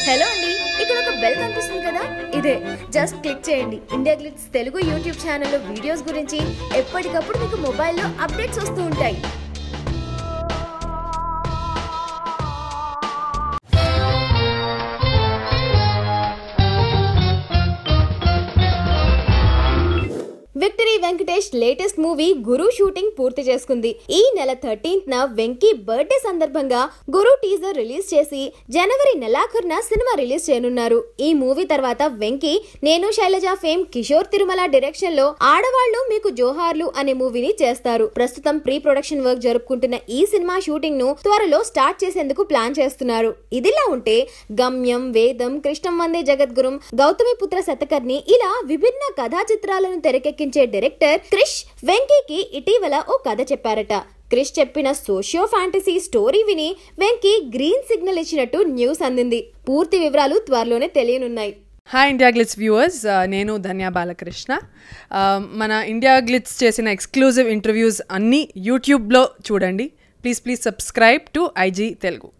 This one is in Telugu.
హలో అండి, ఇక్కడ ఒక బెల్ కనిపిస్తుంది కదా, ఇదే జస్ట్ క్లిక్ చేయండి. ఇండియా గ్లిట్స్ తెలుగు యూట్యూబ్ ఛానల్లో వీడియోస్ గురించి ఎప్పటికప్పుడు మీకు మొబైల్లో అప్డేట్స్ వస్తూ ఉంటాయి. విక్టరీ వెంకటేష్ లేటెస్ట్ మూవీ గురు షూటింగ్ పూర్తి చేసుకుంది. ఈ నెల 13న వెంకీ బర్త్డే సందర్భంగా గురు టీజర్ రిలీజ్ చేసి జనవరి నెలాఖరున సినిమా రిలీజ్ చేయనున్నారు. ఈ మూవీ తర్వాత వెంకీ నేను శైలజ ఫేమ్ కిషోర్ తిరుమల డైరెక్షన్ లో ఆడవాళ్లు మీకు జోహార్లు అనే మూవీని చేస్తారు. ప్రస్తుతం ప్రీ ప్రొడక్షన్ వర్క్ జరుపుకుంటున్న ఈ సినిమా షూటింగ్ ను త్వరలో స్టార్ట్ చేసేందుకు ప్లాన్ చేస్తున్నారు. ఇదిలా ఉంటే గమ్యం, వేదం, కృష్ణం వందే జగద్గురుం, గౌతమిపుత్ర శతకర్ణి ఇలా విభిన్న కథా చిత్రాలను తెరకెక్కి డైరెక్టర్ క్రిష్ వెంకీకి ఇటీవల ఓ కథ చెప్పారట. క్రిష్ చెప్పిన సోషియో ఫ్యాంటసీ స్టోరీ విని వెంకీ గ్రీన్ సిగ్నల్ ఇచ్చినట్టు న్యూస్ అందింది. పూర్తి వివరాలు త్వరలోనే తెలియనున్నాయి. హాయ్ ఇండియా గ్లిట్స్ వ్యూవర్స్, నేను ధన్య బాలకృష్ణ. మన ఇండియా గ్లిట్స్ చేసిన ఎక్స్క్లూజివ్ ఇంటర్వ్యూస్ అన్నీ యూట్యూబ్లో చూడండి. Please subscribe to IG Telugu.